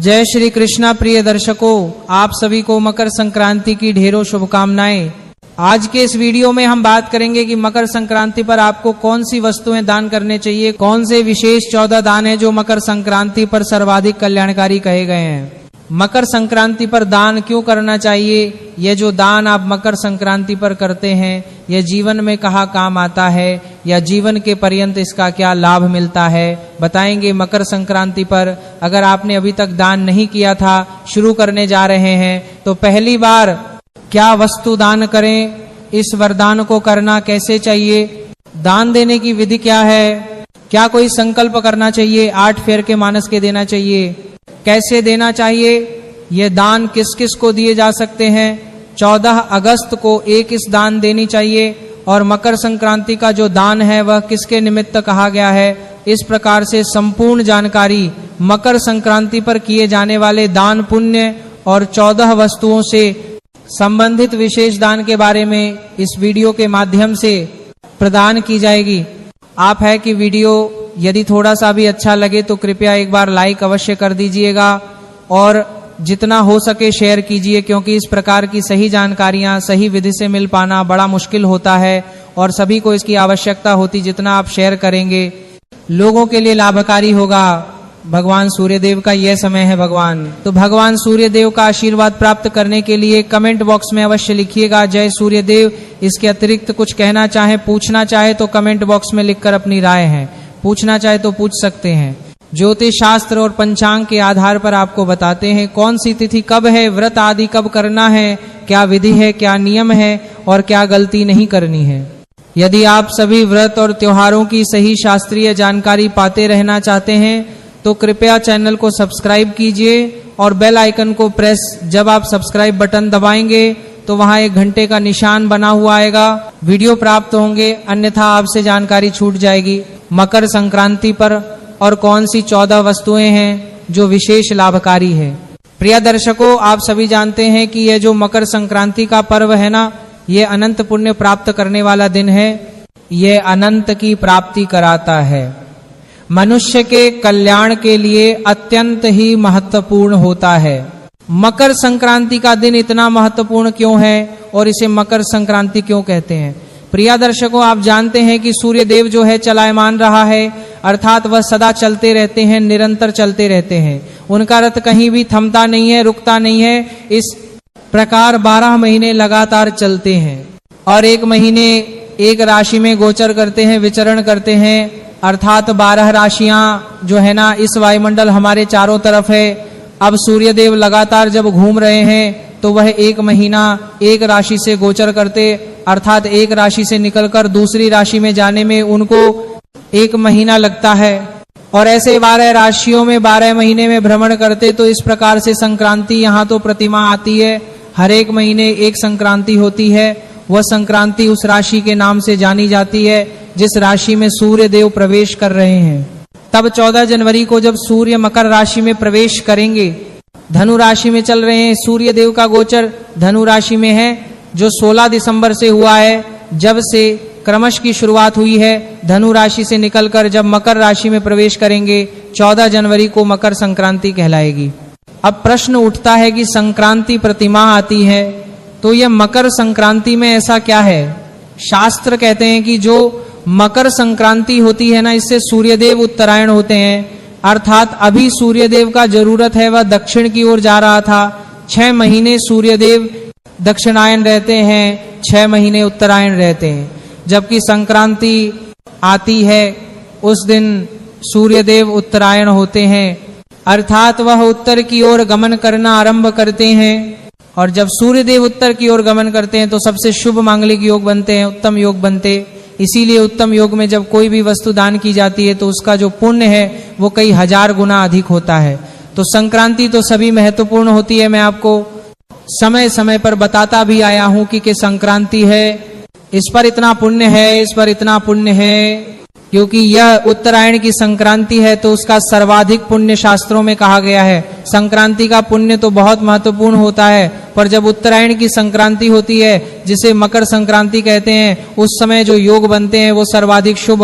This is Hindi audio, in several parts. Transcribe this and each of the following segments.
जय श्री कृष्णा। प्रिय दर्शकों, आप सभी को मकर संक्रांति की ढेरों शुभकामनाएं। आज के इस वीडियो में हम बात करेंगे कि मकर संक्रांति पर आपको कौन सी वस्तुएं दान करने चाहिए, कौन से विशेष 14 दान हैं जो मकर संक्रांति पर सर्वाधिक कल्याणकारी कहे गए हैं। मकर संक्रांति पर दान क्यों करना चाहिए, यह जो दान आप मकर संक्रांति पर करते हैं यह जीवन में कहाँ काम आता है या जीवन के पर्यंत इसका क्या लाभ मिलता है, बताएंगे मकर संक्रांति पर। अगर आपने अभी तक दान नहीं किया था, शुरू करने जा रहे हैं, तो पहली बार क्या वस्तु दान करें, इस वरदान को करना कैसे चाहिए, दान देने की विधि क्या है, क्या कोई संकल्प करना चाहिए, 8 फेर के मानस के देना चाहिए, कैसे देना चाहिए, ये दान किस किस को दिए जा सकते हैं, 14 अगस्त को एक इस दान देनी चाहिए, और मकर संक्रांति का जो दान है वह किसके निमित्त कहा गया है। इस प्रकार से संपूर्ण जानकारी मकर संक्रांति पर किए जाने वाले दान पुण्य और 14 वस्तुओं से संबंधित विशेष दान के बारे में इस वीडियो के माध्यम से प्रदान की जाएगी। आप है कि वीडियो यदि थोड़ा सा भी अच्छा लगे तो कृपया एक बार लाइक अवश्य कर दीजिएगा और जितना हो सके शेयर कीजिए, क्योंकि इस प्रकार की सही जानकारियां सही विधि से मिल पाना बड़ा मुश्किल होता है और सभी को इसकी आवश्यकता होती। जितना आप शेयर करेंगे लोगों के लिए लाभकारी होगा। भगवान सूर्यदेव का यह समय है भगवान, तो भगवान सूर्यदेव का आशीर्वाद प्राप्त करने के लिए कमेंट बॉक्स में अवश्य लिखिएगा जय सूर्यदेव। इसके अतिरिक्त कुछ कहना चाहे, पूछना चाहे तो कमेंट बॉक्स में लिखकर अपनी राय है, पूछना चाहे तो पूछ सकते हैं। ज्योतिष शास्त्र और पंचांग के आधार पर आपको बताते हैं कौन सी तिथि कब है, व्रत आदि कब करना है, क्या विधि है, क्या नियम है और क्या गलती नहीं करनी है। यदि आप सभी व्रत और त्योहारों की सही शास्त्रीय जानकारी पाते रहना चाहते हैं तो कृपया चैनल को सब्सक्राइब कीजिए और बेल आइकन को प्रेस, जब आप सब्सक्राइब बटन दबाएंगे तो वहां एक घंटे का निशान बना हुआ आएगा, वीडियो प्राप्त होंगे, अन्यथा आपसे जानकारी छूट जाएगी। मकर संक्रांति पर और कौन सी 14 वस्तुएं हैं जो विशेष लाभकारी है। प्रिय दर्शकों, आप सभी जानते हैं कि यह जो मकर संक्रांति का पर्व है ना, ये अनंत पुण्य प्राप्त करने वाला दिन है। ये अनंत की प्राप्ति कराता है, मनुष्य के कल्याण के लिए अत्यंत ही महत्वपूर्ण होता है। मकर संक्रांति का दिन इतना महत्वपूर्ण क्यों है और इसे मकर संक्रांति क्यों कहते हैं। प्रिय दर्शकों, आप जानते हैं कि सूर्य देव जो है चलायमान रहा है, अर्थात वह सदा चलते रहते हैं, निरंतर चलते रहते हैं। उनका रथ कहीं भी थमता नहीं है, रुकता नहीं है। इस प्रकार 12 महीने लगातार चलते हैं और एक महीने एक राशि में गोचर करते हैं, विचरण करते हैं, अर्थात 12 राशियां जो है ना, इस वायुमंडल हमारे चारों तरफ है। अब सूर्य देव लगातार जब घूम रहे हैं तो वह एक महीना एक राशि से गोचर करते, अर्थात एक राशि से निकलकर दूसरी राशि में जाने में उनको एक महीना लगता है, और ऐसे 12 राशियों में 12 महीने में भ्रमण करते। तो इस प्रकार से संक्रांति यहाँ तो प्रतिमा आती है, हर एक महीने एक संक्रांति होती है। वह संक्रांति उस राशि के नाम से जानी जाती है जिस राशि में सूर्य देव प्रवेश कर रहे हैं। तब 14 जनवरी को जब सूर्य मकर राशि में प्रवेश करेंगे, धनु राशि में चल रहे हैं, सूर्य देव का गोचर धनु राशि में है, जो 16 दिसंबर से हुआ है, जब से क्रमश की शुरुआत हुई है। धनु राशि से निकलकर जब मकर राशि में प्रवेश करेंगे 14 जनवरी को मकर संक्रांति कहलाएगी। अब प्रश्न उठता है कि संक्रांति प्रतिमा आती है, तो यह मकर संक्रांति में ऐसा क्या है। शास्त्र कहते हैं कि जो मकर संक्रांति होती है ना, इससे सूर्यदेव उत्तरायण होते हैं, अर्थात अभी सूर्यदेव का जरूरत है वह दक्षिण की ओर जा रहा था। 6 महीने सूर्यदेव दक्षिणायन रहते हैं, 6 महीने उत्तरायण रहते हैं। जबकि संक्रांति आती है उस दिन सूर्यदेव उत्तरायण होते हैं, अर्थात वह उत्तर की ओर गमन करना आरंभ करते हैं। और जब सूर्यदेव उत्तर की ओर गमन करते हैं तो सबसे शुभ मांगलिक योग बनते हैं, उत्तम योग बनते। इसीलिए उत्तम योग में जब कोई भी वस्तु दान की जाती है तो उसका जो पुण्य है वो कई हजार गुना अधिक होता है। तो संक्रांति तो सभी महत्वपूर्ण होती है। मैं आपको समय समय पर बताता भी आया हूं कि संक्रांति है, इस पर इतना पुण्य है, इस पर इतना पुण्य है, क्योंकि यह उत्तरायण की संक्रांति है तो उसका सर्वाधिक पुण्य शास्त्रों में कहा गया है। संक्रांति का पुण्य तो बहुत महत्वपूर्ण होता है, पर जब उत्तरायण की संक्रांति होती है जिसे मकर संक्रांति कहते हैं, उस समय जो योग बनते हैं वो सर्वाधिक शुभ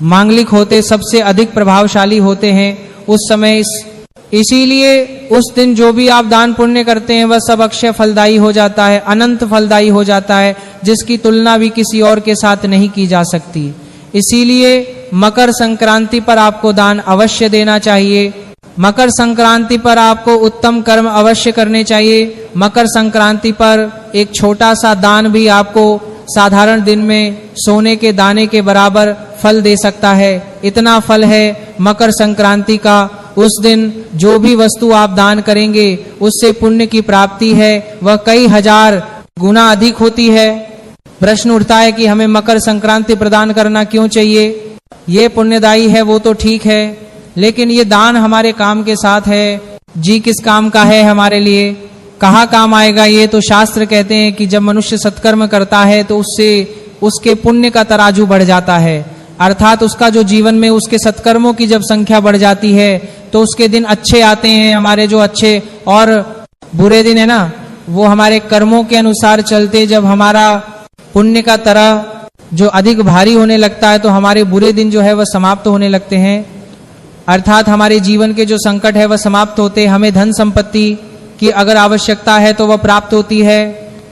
मांगलिक होते, सबसे अधिक प्रभावशाली होते हैं। उस समय इसीलिए उस दिन जो भी आप दान पुण्य करते हैं वह सब अक्षय फलदायी हो जाता है, अनंत फलदायी हो जाता है, जिसकी तुलना भी किसी और के साथ नहीं की जा सकती। इसीलिए मकर संक्रांति पर आपको दान अवश्य देना चाहिए। मकर संक्रांति पर आपको उत्तम कर्म अवश्य करने चाहिए। मकर संक्रांति पर एक छोटा सा दान भी आपको साधारण दिन में सोने के दाने के बराबर फल दे सकता है। इतना फल है मकर संक्रांति का। उस दिन जो भी वस्तु आप दान करेंगे उससे पुण्य की प्राप्ति है वह कई हजार गुना अधिक होती है। प्रश्न उठता है कि हमें मकर संक्रांति प्रदान करना क्यों चाहिए? ये पुण्यदायी है वो तो ठीक है, लेकिन ये दान हमारे काम के साथ है। जी किस काम का है हमारे लिए, कहाँ काम आएगा? ये तो शास्त्र कहते हैं कि जब मनुष्य सत्कर्म करता है तो उससे उसके पुण्य का तराजू बढ़ जाता है, अर्थात उसका जो जीवन में उसके सत्कर्मों की जब संख्या बढ़ जाती है तो उसके दिन अच्छे आते हैं। हमारे जो अच्छे और बुरे दिन है ना, वो हमारे कर्मों के अनुसार चलते, जब हमारा पुण्य का तरह जो अधिक भारी होने लगता है तो हमारे बुरे दिन जो है वह समाप्त होने लगते हैं, अर्थात हमारे जीवन के जो संकट है वह समाप्त होते। हमें धन संपत्ति की अगर आवश्यकता है तो वह प्राप्त होती है।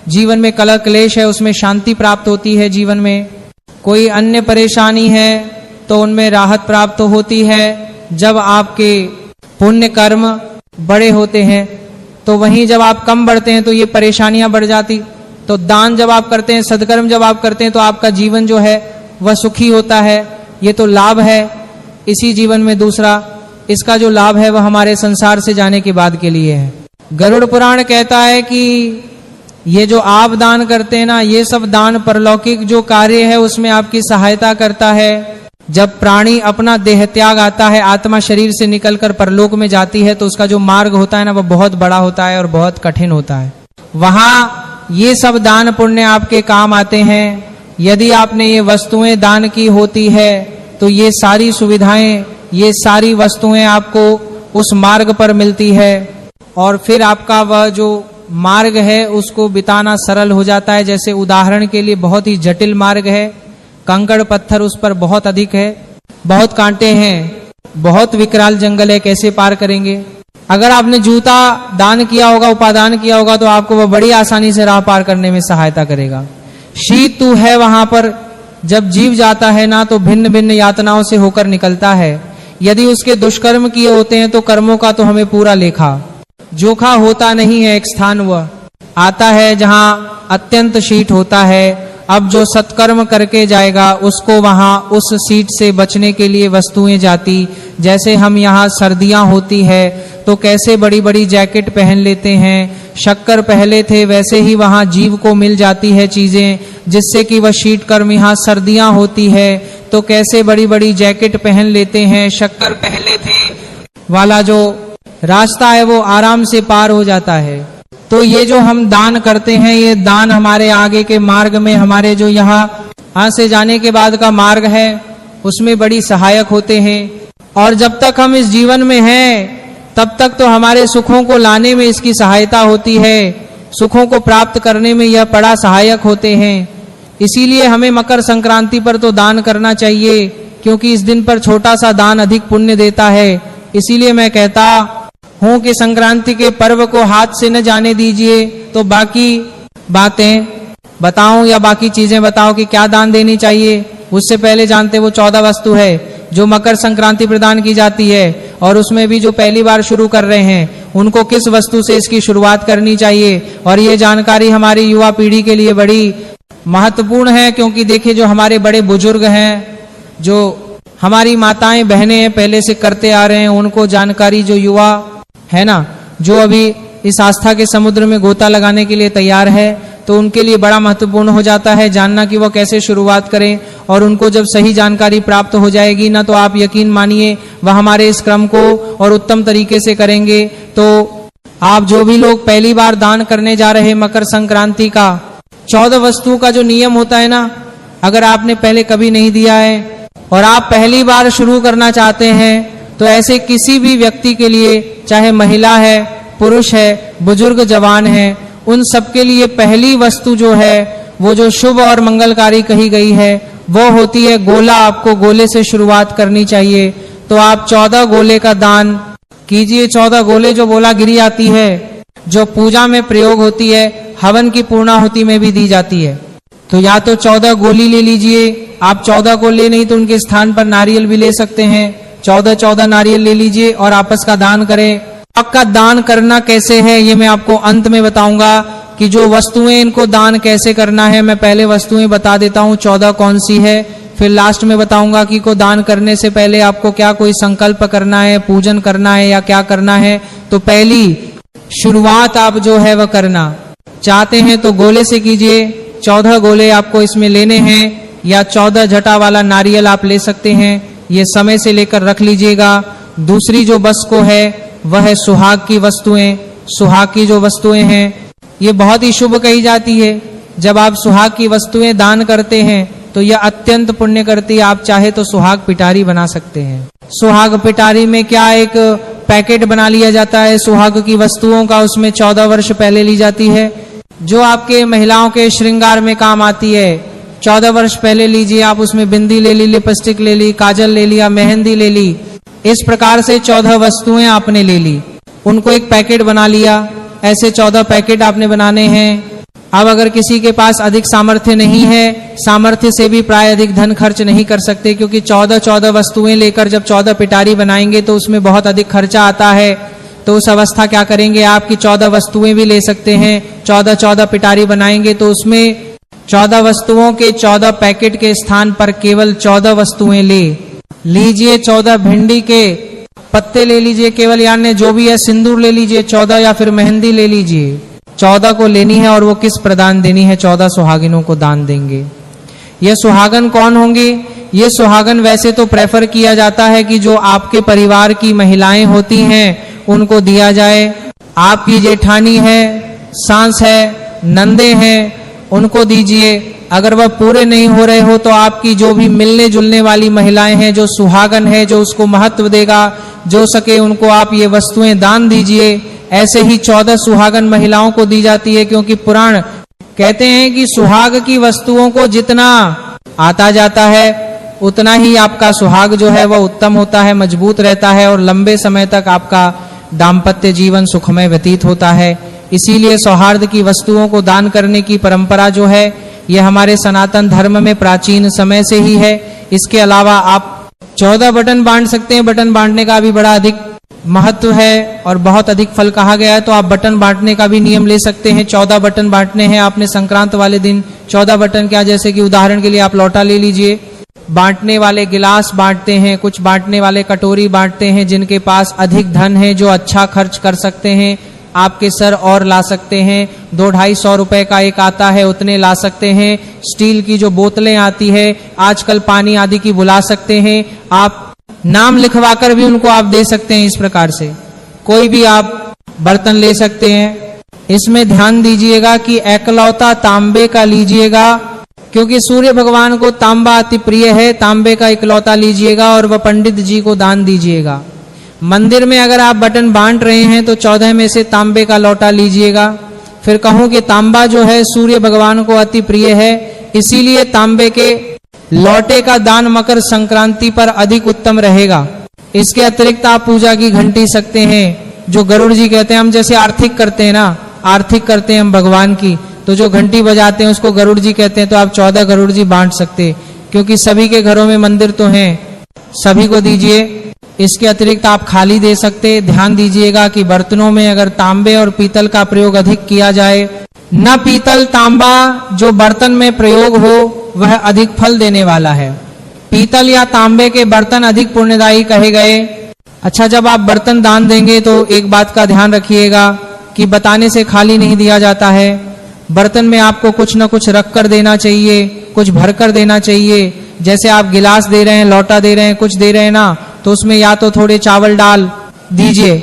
जीवन में कलह क्लेश है उसमें शांति प्राप्त होती है। जीवन में कोई अन्य परेशानी है तो उनमें राहत प्राप्त होती है। जब आपके पुण्य कर्म बड़े होते हैं तो वहीं जब आप कम बढ़ते हैं तो ये परेशानियां बढ़ जाती। तो दान जब आप करते हैं, सदकर्म जब आप करते हैं तो आपका जीवन जो है वह सुखी होता है। ये तो लाभ है इसी जीवन में। दूसरा इसका जो लाभ है वह हमारे संसार से जाने के बाद के लिए है। गरुड़ पुराण कहता है कि ये जो आप दान करते हैं ना, ये सब दान परलौकिक जो कार्य है उसमें आपकी सहायता करता है। जब प्राणी अपना देह त्याग आता है, आत्मा शरीर से निकलकर परलोक में जाती है तो उसका जो मार्ग होता है ना वह बहुत बड़ा होता है और बहुत कठिन होता है। वहां ये सब दान पुण्य आपके काम आते हैं। यदि आपने ये वस्तुएं दान की होती है तो ये सारी सुविधाएं, ये सारी वस्तुएं आपको उस मार्ग पर मिलती है और फिर आपका वह जो मार्ग है उसको बिताना सरल हो जाता है। जैसे उदाहरण के लिए बहुत ही जटिल मार्ग है, कंकड़ पत्थर उस पर बहुत अधिक है, बहुत कांटे हैं, बहुत विकराल जंगल है, कैसे पार करेंगे? अगर आपने जूता दान किया होगा, उपादान किया होगा तो आपको वह बड़ी आसानी से राह पार करने में सहायता करेगा। शीत तू है वहां पर जब जीव जाता है ना तो भिन्न भिन्न यातनाओं से होकर निकलता है। यदि उसके दुष्कर्म किए होते हैं तो कर्मों का तो हमें पूरा लेखा जोखा होता नहीं है। एक स्थान वह आता है जहां अत्यंत शीत होता है। अब जो सत्कर्म करके जाएगा उसको वहां उस शीत से बचने के लिए वस्तुएं जाती। जैसे हम यहाँ सर्दियां होती है तो कैसे बड़ी बड़ी जैकेट पहन लेते हैं, शक्कर पहले थे वैसे ही वहां जीव को मिल जाती है चीजें जिससे कि वह शीत कर्म। यहाँ सर्दियां होती है तो कैसे बड़ी बड़ी जैकेट पहन लेते हैं, शक्कर पहले थे वाला जो रास्ता है वो आराम से पार हो जाता है। तो ये जो हम दान करते हैं ये दान हमारे आगे के मार्ग में, हमारे जो यहाँ से जाने के बाद का मार्ग है उसमें बड़ी सहायक होते हैं। और जब तक हम इस जीवन में हैं तब तक तो हमारे सुखों को लाने में इसकी सहायता होती है, सुखों को प्राप्त करने में यह बड़ा सहायक होते हैं। इसीलिए हमें मकर संक्रांति पर तो दान करना चाहिए, क्योंकि इस दिन पर छोटा सा दान अधिक पुण्य देता है। इसीलिए मैं कहता हूं कि संक्रांति के पर्व को हाथ से न जाने दीजिए। तो बाकी बातें बताऊं या बाकी चीजें बताओ कि क्या दान देनी चाहिए, उससे पहले जानते वो 14 वस्तु है जो मकर संक्रांति प्रदान की जाती है। और उसमें भी जो पहली बार शुरू कर रहे हैं उनको किस वस्तु से इसकी शुरुआत करनी चाहिए। और ये जानकारी हमारी युवा पीढ़ी के लिए बड़ी महत्वपूर्ण है, क्योंकि देखिए जो हमारे बड़े बुजुर्ग हैं, जो हमारी माताएं बहनें हैं पहले से करते आ रहे हैं, उनको जानकारी जो युवा है ना, जो अभी इस आस्था के समुद्र में गोता लगाने के लिए तैयार है, तो उनके लिए बड़ा महत्वपूर्ण हो जाता है जानना कि वह कैसे शुरुआत करें। और उनको जब सही जानकारी प्राप्त हो जाएगी ना तो आप यकीन मानिए वह हमारे इस क्रम को और उत्तम तरीके से करेंगे। तो आप जो भी लोग पहली बार दान करने जा रहे मकर संक्रांति का 14 वस्तु का जो नियम होता है ना, अगर आपने पहले कभी नहीं दिया है और आप पहली बार शुरू करना चाहते हैं तो ऐसे किसी भी व्यक्ति के लिए, चाहे महिला है, पुरुष है, बुजुर्ग, जवान है, उन सबके लिए पहली वस्तु जो है वो जो शुभ और मंगलकारी कही गई है वो होती है गोला। आपको गोले से शुरुआत करनी चाहिए। तो आप 14 गोले का दान कीजिए 14 गोले जो बोला गिरी आती है, जो पूजा में प्रयोग होती है, हवन की पूर्णाहुति में भी दी जाती है। तो या तो 14 गोली ले लीजिए, आप 14 को ले नहीं तो उनके स्थान पर नारियल भी ले सकते हैं। 14 नारियल ले लीजिए और आपस का दान करें। आपका दान करना कैसे है ये मैं आपको अंत में बताऊंगा कि जो वस्तुएं इनको दान कैसे करना है। मैं पहले वस्तुएं बता देता हूं 14 कौन सी है, फिर लास्ट में बताऊंगा कि को दान करने से पहले आपको क्या कोई संकल्प करना है, पूजन करना है या क्या करना है। तो पहली शुरुआत आप जो है वह करना चाहते हैं तो गोले से कीजिए। 14 गोले आपको इसमें लेने हैं या 14 जटा वाला नारियल आप ले सकते हैं। ये समय से लेकर रख लीजिएगा। दूसरी जो वस्तु है वह है सुहाग की वस्तुएं। सुहाग की जो वस्तुएं हैं ये बहुत ही शुभ कही जाती है। जब आप सुहाग की वस्तुएं दान करते हैं तो यह अत्यंत पुण्य करती है। आप चाहे तो सुहाग पिटारी बना सकते हैं। सुहाग पिटारी में क्या एक पैकेट बना लिया जाता है सुहाग की वस्तुओं का, उसमें 14 वर्ष पहले ली जाती है, जो आपके महिलाओं के श्रृंगार में काम आती है। 14 वर्ष पहले लीजिए आप, उसमें बिंदी ले ली, लिपस्टिक ले ली, काजल ले लिया, मेहंदी ले ली। इस प्रकार से 14 वस्तुएं आपने ले ली, उनको एक पैकेट बना लिया। ऐसे 14 पैकेट आपने बनाने हैं। अब अगर किसी के पास अधिक सामर्थ्य नहीं है, सामर्थ्य से भी प्राय अधिक धन खर्च नहीं कर सकते, क्योंकि 14 वस्तुएं लेकर जब 14 पिटारी बनाएंगे तो उसमें बहुत अधिक खर्चा आता है। तो उस अवस्था क्या करेंगे आप कि 14 वस्तुएं भी ले सकते हैं। 14 पिटारी बनाएंगे तो उसमें 14 वस्तुओं के 14 पैकेट के स्थान पर केवल 14 वस्तुएं ले लीजिए। 14 भिंडी के पत्ते ले लीजिए केवल, यानी जो भी है, सिंदूर ले लीजिए 14 या फिर मेहंदी ले लीजिए। 14 को लेनी है और वो किस प्रदान देनी है, 14 सुहागिनों को दान देंगे। ये सुहागन कौन होंगे? ये सुहागन वैसे तो प्रेफर किया जाता है कि जो आपके परिवार की महिलाएं होती हैं उनको दिया जाए। आपकी जेठानी है, सास है, नंदे हैं, उनको दीजिए। अगर वह पूरे नहीं हो रहे हो तो आपकी जो भी मिलने जुलने वाली महिलाएं हैं, जो सुहागन है, जो उसको महत्व देगा, जो सके उनको आप ये वस्तुएं दान दीजिए। ऐसे ही 14 सुहागन महिलाओं को दी जाती है, क्योंकि पुराण कहते हैं कि सुहाग की वस्तुओं को जितना आता जाता है उतना ही आपका सुहाग जो है वह उत्तम होता है, मजबूत रहता है और लंबे समय तक आपका दाम्पत्य जीवन सुखमय व्यतीत होता है। इसीलिए सौहार्द की वस्तुओं को दान करने की परंपरा जो है यह हमारे सनातन धर्म में प्राचीन समय से ही है। इसके अलावा आप 14 बटन बांट सकते हैं। बटन बांटने का भी बड़ा अधिक महत्व है और बहुत अधिक फल कहा गया है, तो आप बटन बांटने का भी नियम ले सकते हैं। 14 बटन बांटने हैं आपने संक्रांत वाले दिन। 14 बटन क्या, जैसे कि उदाहरण के लिए आप लौटा ले लीजिए। बांटने वाले गिलास बांटते हैं, कुछ बांटने वाले कटोरी बांटते हैं। जिनके पास अधिक धन है, जो अच्छा खर्च कर सकते हैं, आपके सर और ला सकते हैं। 200-250 रुपए का एक आता है, उतने ला सकते हैं। स्टील की जो बोतलें आती है, आजकल पानी आदि की बुला सकते हैं। आप नाम लिखवाकर भी उनको आप दे सकते हैं। इस प्रकार से कोई भी आप बर्तन ले सकते हैं। इसमें ध्यान दीजिएगा कि एकलौता तांबे का लीजिएगा, क्योंकि सूर्य भगवान को तांबा अति प्रिय है। तांबे का इकलौता लीजिएगा और वह पंडित जी को दान दीजिएगा। मंदिर में अगर आप बटन बांट रहे हैं तो 14 में से तांबे का लौटा लीजिएगा। फिर कहूं कि तांबा जो है सूर्य भगवान को अति प्रिय है, इसीलिए तांबे के लौटे का दान मकर संक्रांति पर अधिक उत्तम रहेगा। इसके अतिरिक्त आप पूजा की घंटी सकते हैं, जो गरुड़ जी कहते हैं। हम जैसे आर्थिक करते हैं ना, आर्थिक करते हैं हम भगवान की, तो जो घंटी बजाते हैं उसको गरुड़ जी कहते हैं। तो आप 14 गरुड़ जी बांट सकते, क्योंकि सभी के घरों में मंदिर तो हैं, सभी को दीजिए। इसके अतिरिक्त आप खाली दे सकते। ध्यान दीजिएगा कि बर्तनों में अगर तांबे और पीतल का प्रयोग अधिक किया जाए, न पीतल तांबा जो बर्तन में प्रयोग हो वह अधिक फल देने वाला है। पीतल या तांबे के बर्तन अधिक पुण्यदायी कहे गए। अच्छा, जब आप बर्तन दान देंगे तो एक बात का ध्यान रखिएगा कि बताने से खाली नहीं दिया जाता है। बर्तन में आपको कुछ न कुछ रख कर देना चाहिए, कुछ भर कर देना चाहिए। जैसे आप गिलास दे रहे हैं, लौटा दे रहे हैं, कुछ दे रहे हैं ना, तो उसमें या तो थोड़े चावल डाल दीजिए,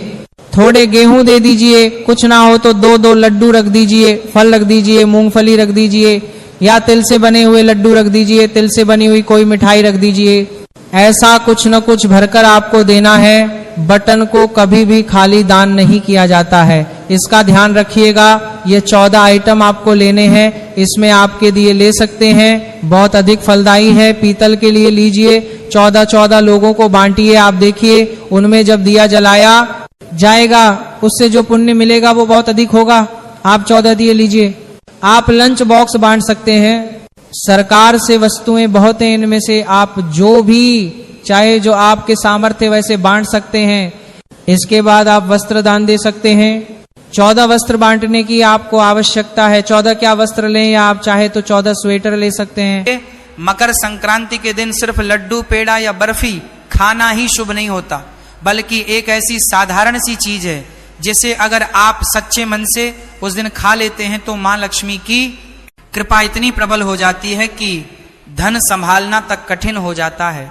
थोड़े गेहूं दे दीजिए, कुछ ना हो तो 2-2 लड्डू रख दीजिए, फल रख दीजिए, मूंगफली रख दीजिए, या तिल से बने हुए लड्डू रख दीजिए, तिल से बनी हुई कोई मिठाई रख दीजिए। ऐसा कुछ न कुछ भरकर आपको देना है। बटन को कभी भी खाली दान नहीं किया जाता है, इसका ध्यान रखिएगा। ये 14 आइटम आपको लेने हैं, इसमें आपके दिए ले सकते हैं, बहुत अधिक फलदायी है। पीतल के लिए लीजिए, 14 लोगों को बांटिए। आप देखिए उनमें जब दिया जलाया जाएगा उससे जो पुण्य मिलेगा वो बहुत अधिक होगा। आप 14 दिए लीजिए। आप लंच बॉक्स बांट सकते हैं। सरकार से वस्तुएं बहुत हैं, इनमें से आप जो भी चाहे जो आपके सामर्थ्य वैसे बांट सकते हैं। इसके बाद आप वस्त्र दान दे सकते हैं। 14 वस्त्र बांटने की आपको आवश्यकता है। 14 क्या वस्त्र लें, या आप चाहे तो 14 स्वेटर ले सकते हैं। मकर संक्रांति के दिन सिर्फ लड्डू, पेड़ा या बर्फी खाना ही शुभ नहीं होता, बल्कि एक ऐसी साधारण सी चीज है जिसे अगर आप सच्चे मन से उस दिन खा लेते हैं तो मां लक्ष्मी की कृपा इतनी प्रबल हो जाती है कि धन संभालना तक कठिन हो जाता है।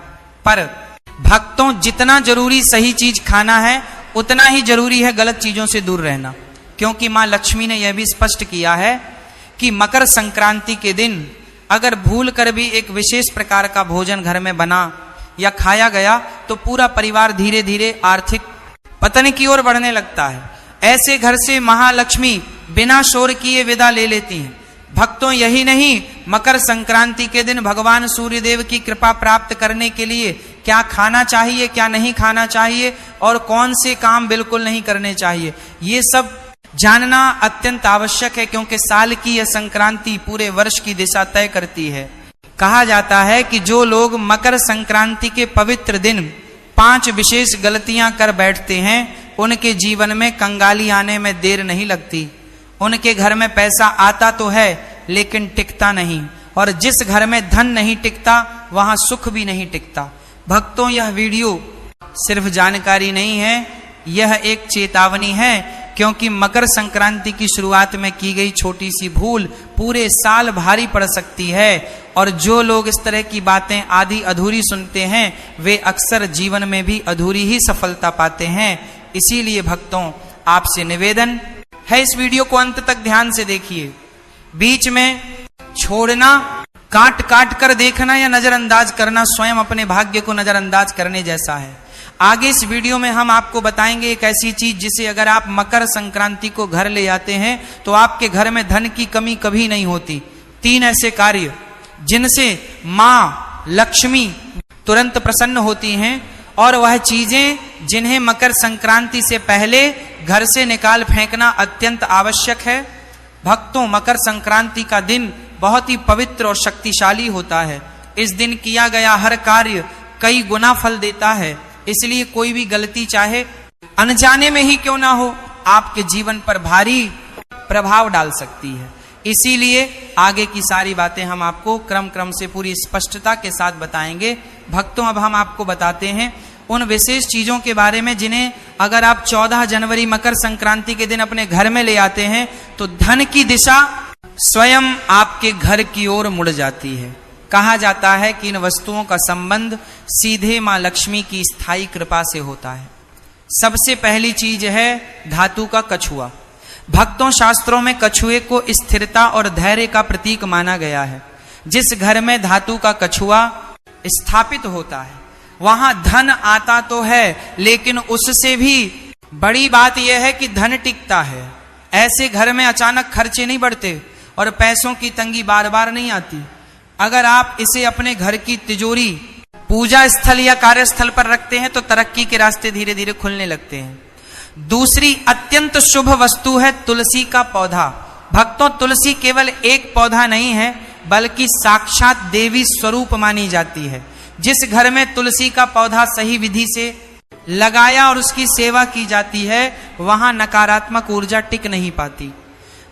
पर भक्तों, जितना जरूरी सही चीज खाना है उतना ही जरूरी है गलत चीजों से दूर रहना, क्योंकि मां लक्ष्मी ने यह भी स्पष्ट किया है कि मकर संक्रांति के दिन अगर भूल कर भी एक विशेष प्रकार का भोजन घर में बना या खाया गया तो पूरा परिवार धीरे धीरे आर्थिक पतन की ओर बढ़ने लगता है। ऐसे घर से महालक्ष्मी बिना शोर किए विदा ले लेती हैं। भक्तों, यही नहीं, मकर संक्रांति के दिन भगवान सूर्यदेव की कृपा प्राप्त करने के लिए क्या खाना चाहिए, क्या नहीं खाना चाहिए और कौन से काम बिल्कुल नहीं करने चाहिए, ये सब जानना अत्यंत आवश्यक है, क्योंकि साल की यह संक्रांति पूरे वर्ष की दिशा तय करती है। कहा जाता है कि जो लोग मकर संक्रांति के पवित्र दिन 5 विशेष गलतियां कर बैठते हैं, उनके जीवन में कंगाली आने में देर नहीं लगती। उनके घर में पैसा आता तो है लेकिन टिकता नहीं, और जिस घर में धन नहीं टिकता वहां सुख भी नहीं टिकता। भक्तों, यह वीडियो सिर्फ जानकारी नहीं है, यह एक चेतावनी है, क्योंकि मकर संक्रांति की शुरुआत में की गई छोटी सी भूल पूरे साल भारी पड़ सकती है। और जो लोग इस तरह की बातें आधी अधूरी सुनते हैं वे अक्सर जीवन में भी अधूरी ही सफलता पाते हैं। इसीलिए भक्तों, आपसे निवेदन है, इस वीडियो को अंत तक ध्यान से देखिए। बीच में छोड़ना, काट काट कर देखना या नजरअंदाज करना स्वयं अपने भाग्य को नजरअंदाज करने जैसा है। आगे इस वीडियो में हम आपको बताएंगे एक ऐसी चीज जिसे अगर आप मकर संक्रांति को घर ले आते हैं तो आपके घर में धन की कमी कभी नहीं होती। 3 ऐसे कार्य जिनसे मां लक्ष्मी तुरंत प्रसन्न होती हैं, और वह चीजें जिन्हें मकर संक्रांति से पहले घर से निकाल फेंकना अत्यंत आवश्यक है। भक्तों, मकर संक्रांति का दिन बहुत ही पवित्र और शक्तिशाली होता है। इस दिन किया गया हर कार्य कई गुना फल देता है, इसलिए कोई भी गलती चाहे अनजाने में ही क्यों ना हो, आपके जीवन पर भारी प्रभाव डाल सकती है। इसीलिए आगे की सारी बातें हम आपको क्रम क्रम से पूरी स्पष्टता के साथ बताएंगे। भक्तों, अब हम आपको बताते हैं उन विशेष चीजों के बारे में जिन्हें अगर आप 14 जनवरी मकर संक्रांति के दिन अपने घर में ले आते हैं तो धन की दिशा स्वयं आपके घर की ओर मुड़ जाती है। कहा जाता है कि इन वस्तुओं का संबंध सीधे मां लक्ष्मी की स्थायी कृपा से होता है। सबसे पहली चीज है धातु का कछुआ। भक्तों, शास्त्रों में कछुए को स्थिरता और धैर्य का प्रतीक माना गया है। जिस घर में धातु का कछुआ स्थापित होता है वहां धन आता तो है, लेकिन उससे भी बड़ी बात यह है कि धन टिकता है। ऐसे घर में अचानक खर्चे नहीं बढ़ते और पैसों की तंगी बार बार नहीं आती। अगर आप इसे अपने घर की तिजोरी, पूजा स्थल या कार्यस्थल पर रखते हैं तो तरक्की के रास्ते धीरे धीरे खुलने लगते हैं। दूसरी अत्यंत शुभ वस्तु है तुलसी का पौधा। भक्तों, तुलसी केवल एक पौधा नहीं है बल्कि साक्षात देवी स्वरूप मानी जाती है। जिस घर में तुलसी का पौधा सही विधि से लगाया और उसकी सेवा की जाती है वहां नकारात्मक ऊर्जा टिक नहीं पाती।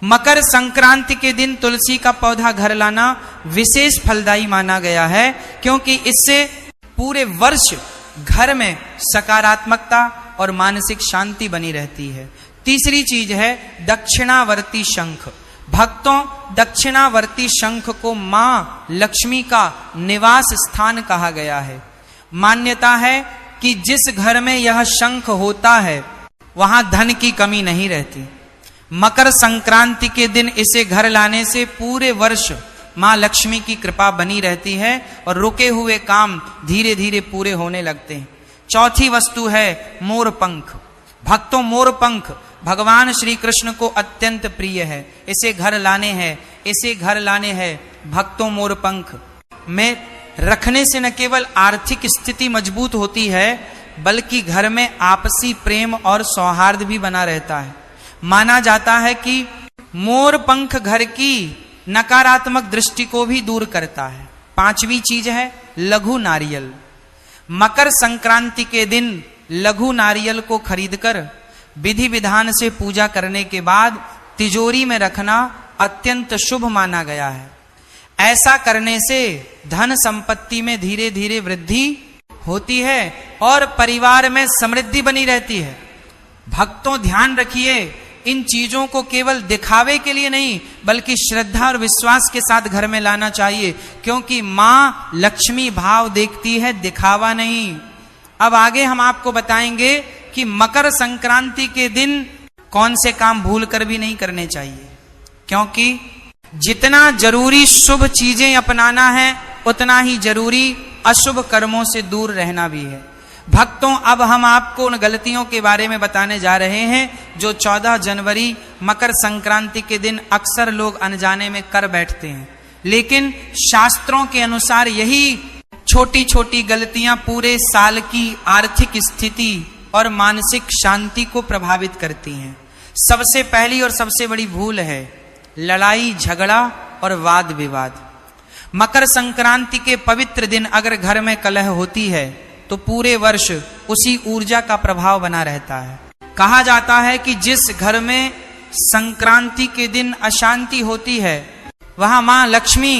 मकर संक्रांति के दिन तुलसी का पौधा घर लाना विशेष फलदायी माना गया है, क्योंकि इससे पूरे वर्ष घर में सकारात्मकता और मानसिक शांति बनी रहती है। तीसरी चीज है दक्षिणावर्ती शंख। भक्तों, दक्षिणावर्ती शंख को मां लक्ष्मी का निवास स्थान कहा गया है। मान्यता है कि जिस घर में यह शंख होता है वहां धन की कमी नहीं रहती। मकर संक्रांति के दिन इसे घर लाने से पूरे वर्ष मां लक्ष्मी की कृपा बनी रहती है और रुके हुए काम धीरे धीरे पूरे होने लगते हैं। चौथी वस्तु है मोरपंख। भक्तों, मोरपंख भगवान श्री कृष्ण को अत्यंत प्रिय है। इसे घर लाने हैं भक्तों। मोरपंख में रखने से न केवल आर्थिक स्थिति मजबूत होती है बल्कि घर में आपसी प्रेम और सौहार्द भी बना रहता है। माना जाता है कि मोर पंख घर की नकारात्मक दृष्टि को भी दूर करता है। पांचवी चीज है लघु नारियल। मकर संक्रांति के दिन लघु नारियल को खरीदकर विधि विधान से पूजा करने के बाद तिजोरी में रखना अत्यंत शुभ माना गया है। ऐसा करने से धन संपत्ति में धीरे धीरे वृद्धि होती है और परिवार में समृद्धि बनी रहती है। भक्तों ध्यान रखिए, इन चीजों को केवल दिखावे के लिए नहीं बल्कि श्रद्धा और विश्वास के साथ घर में लाना चाहिए, क्योंकि मां लक्ष्मी भाव देखती है, दिखावा नहीं। अब आगे हम आपको बताएंगे कि मकर संक्रांति के दिन कौन से काम भूल कर भी नहीं करने चाहिए, क्योंकि जितना जरूरी शुभ चीजें अपनाना है उतना ही जरूरी अशुभ कर्मों से दूर रहना भी है। भक्तों, अब हम आपको उन गलतियों के बारे में बताने जा रहे हैं जो 14 जनवरी मकर संक्रांति के दिन अक्सर लोग अनजाने में कर बैठते हैं, लेकिन शास्त्रों के अनुसार यही छोटी छोटी गलतियां पूरे साल की आर्थिक स्थिति और मानसिक शांति को प्रभावित करती हैं। सबसे पहली और सबसे बड़ी भूल है लड़ाई झगड़ा और वाद विवाद। मकर संक्रांति के पवित्र दिन अगर घर में कलह होती है तो पूरे वर्ष उसी ऊर्जा का प्रभाव बना रहता है। कहा जाता है कि जिस घर में संक्रांति के दिन अशांति होती है वहां मां लक्ष्मी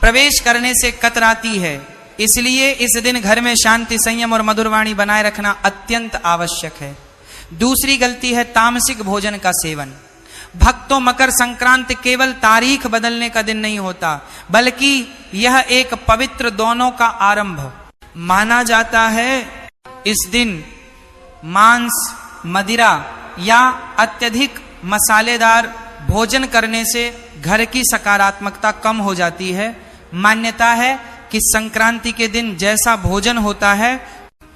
प्रवेश करने से कतराती है। इसलिए इस दिन घर में शांति, संयम और मधुरवाणी बनाए रखना अत्यंत आवश्यक है। दूसरी गलती है तामसिक भोजन का सेवन। भक्तों, मकर संक्रांति केवल तारीख बदलने का दिन नहीं होता, बल्कि यह एक पवित्र दोनों का आरंभ माना जाता है। इस दिन मांस, मदिरा या अत्यधिक मसालेदार भोजन करने से घर की सकारात्मकता कम हो जाती है। मान्यता है कि संक्रांति के दिन जैसा भोजन होता है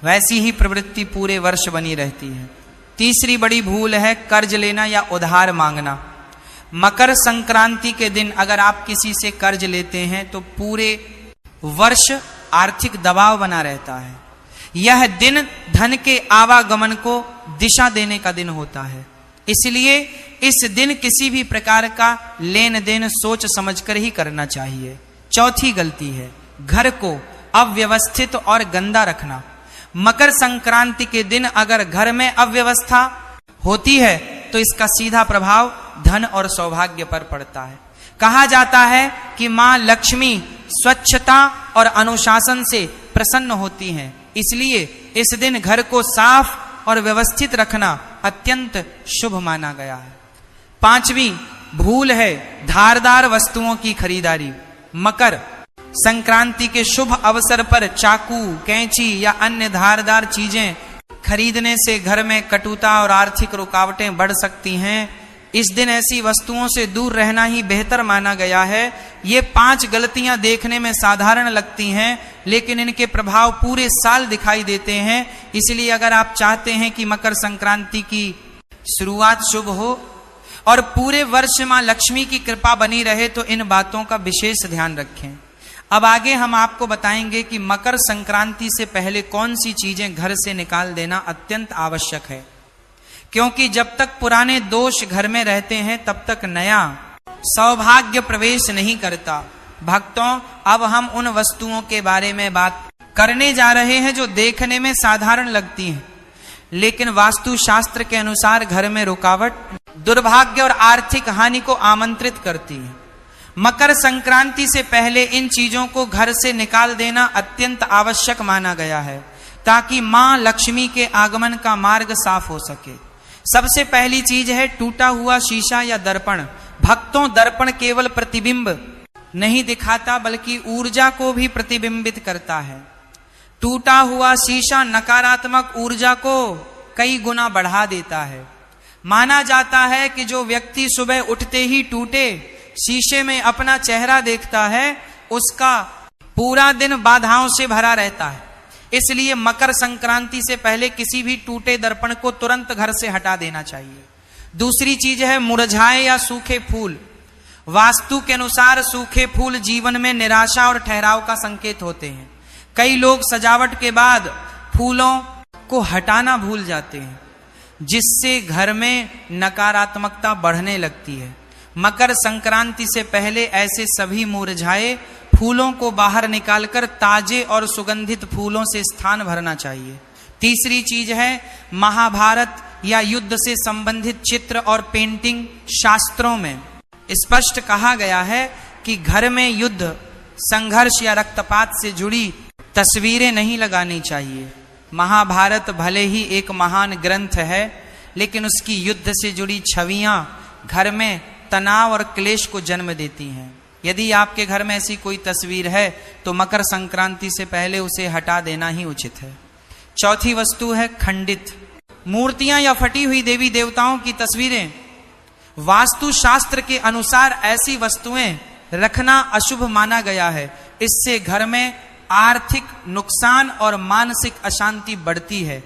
वैसी ही प्रवृत्ति पूरे वर्ष बनी रहती है। तीसरी बड़ी भूल है कर्ज लेना या उधार मांगना। मकर संक्रांति के दिन अगर आप किसी से कर्ज लेते हैं तो पूरे वर्ष आर्थिक दबाव बना रहता है। यह दिन धन के आवागमन को दिशा देने का दिन होता है, इसलिए इस दिन किसी भी प्रकार का लेन देन सोच समझकर ही करना चाहिए। चौथी गलती है घर को अव्यवस्थित और गंदा रखना। मकर संक्रांति के दिन अगर घर में अव्यवस्था होती है तो इसका सीधा प्रभाव धन और सौभाग्य पर पड़ता है। कहा जाता है कि मां लक्ष्मी स्वच्छता और अनुशासन से प्रसन्न होती हैं, इसलिए इस दिन घर को साफ और व्यवस्थित रखना अत्यंत शुभ माना गया है। पांचवी भूल है धारदार वस्तुओं की खरीदारी। मकर संक्रांति के शुभ अवसर पर चाकू, कैंची या अन्य धारदार चीजें खरीदने से घर में कटुता और आर्थिक रुकावटें बढ़ सकती हैं। इस दिन ऐसी वस्तुओं से दूर रहना ही बेहतर माना गया है। ये 5 गलतियां देखने में साधारण लगती हैं, लेकिन इनके प्रभाव पूरे साल दिखाई देते हैं। इसलिए अगर आप चाहते हैं कि मकर संक्रांति की शुरुआत शुभ हो और पूरे वर्ष मां लक्ष्मी की कृपा बनी रहे तो इन बातों का विशेष ध्यान रखें। अब आगे हम आपको बताएंगे कि मकर संक्रांति से पहले कौन सी चीजें घर से निकाल देना अत्यंत आवश्यक है, क्योंकि जब तक पुराने दोष घर में रहते हैं तब तक नया सौभाग्य प्रवेश नहीं करता। भक्तों, अब हम उन वस्तुओं के बारे में बात करने जा रहे हैं जो देखने में साधारण लगती हैं, लेकिन वास्तु शास्त्र के अनुसार घर में रुकावट, दुर्भाग्य और आर्थिक हानि को आमंत्रित करती है। मकर संक्रांति से पहले इन चीजों को घर से निकाल देना अत्यंत आवश्यक माना गया है, ताकि मां लक्ष्मी के आगमन का मार्ग साफ हो सके। सबसे पहली चीज है टूटा हुआ शीशा या दर्पण। भक्तों, दर्पण केवल प्रतिबिंब नहीं दिखाता बल्कि ऊर्जा को भी प्रतिबिंबित करता है। टूटा हुआ शीशा नकारात्मक ऊर्जा को कई गुना बढ़ा देता है। माना जाता है कि जो व्यक्ति सुबह उठते ही टूटे शीशे में अपना चेहरा देखता है उसका पूरा दिन बाधाओं से भरा रहता है। इसलिए मकर संक्रांति से पहले किसी भी टूटे दर्पण को तुरंत घर से हटा देना चाहिए। दूसरी चीज है मुरझाए या सूखे फूल। वास्तु के अनुसार सूखे फूल जीवन में निराशा और ठहराव का संकेत होते हैं। कई लोग सजावट के बाद फूलों को हटाना भूल जाते हैं, जिससे घर में नकारात्मकता बढ़ने लगती है। मकर संक्रांति से पहले ऐसे सभी मुरझाए फूलों को बाहर निकालकर ताजे और सुगंधित फूलों से स्थान भरना चाहिए। तीसरी चीज है, महाभारत या युद्ध से संबंधित चित्र और पेंटिंग शास्त्रों में स्पष्ट कहा गया है कि घर में युद्ध, संघर्ष या रक्तपात से जुड़ी तस्वीरें नहीं लगानी चाहिए। महाभारत भले ही एक महान ग्रंथ है, लेकिन उसकी युद्ध से जुड़ी छवियां घर में तनाव और क्लेश को जन्म देती हैं। यदि आपके घर में ऐसी कोई तस्वीर है तो मकर संक्रांति से पहले उसे हटा देना ही उचित है। चौथी वस्तु है खंडित मूर्तियां या फटी हुई देवी देवताओं की तस्वीरें। वास्तु शास्त्र के अनुसार ऐसी वस्तुएं रखना अशुभ माना गया है। इससे घर में आर्थिक नुकसान और मानसिक अशांति बढ़ती है।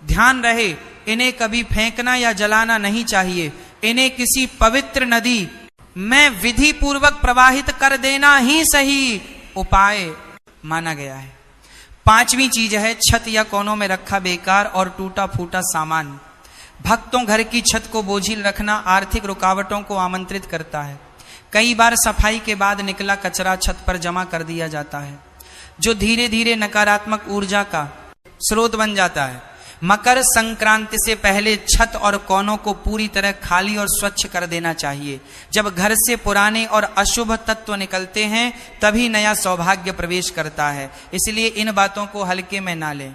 ध्यान रहे, इन्हें कभी फेंकना या जलाना नहीं चाहिए। इन्हें किसी पवित्र नदी में विधि पूर्वक प्रवाहित कर देना ही सही उपाय माना गया है। पांचवी चीज है, छत या कोनों में रखा बेकार और टूटा फूटा सामान। भक्तों घर की छत को बोझिल रखना आर्थिक रुकावटों को आमंत्रित करता है। कई बार सफाई के बाद निकला कचरा छत पर जमा कर दिया जाता है, जो धीरे धीरे नकारात्मक ऊर्जा का स्रोत बन जाता है। मकर संक्रांति से पहले छत और कोनों को पूरी तरह खाली और स्वच्छ कर देना चाहिए। जब घर से पुराने और अशुभ तत्व निकलते हैं तभी नया सौभाग्य प्रवेश करता है। इसलिए इन बातों को हल्के में ना लें।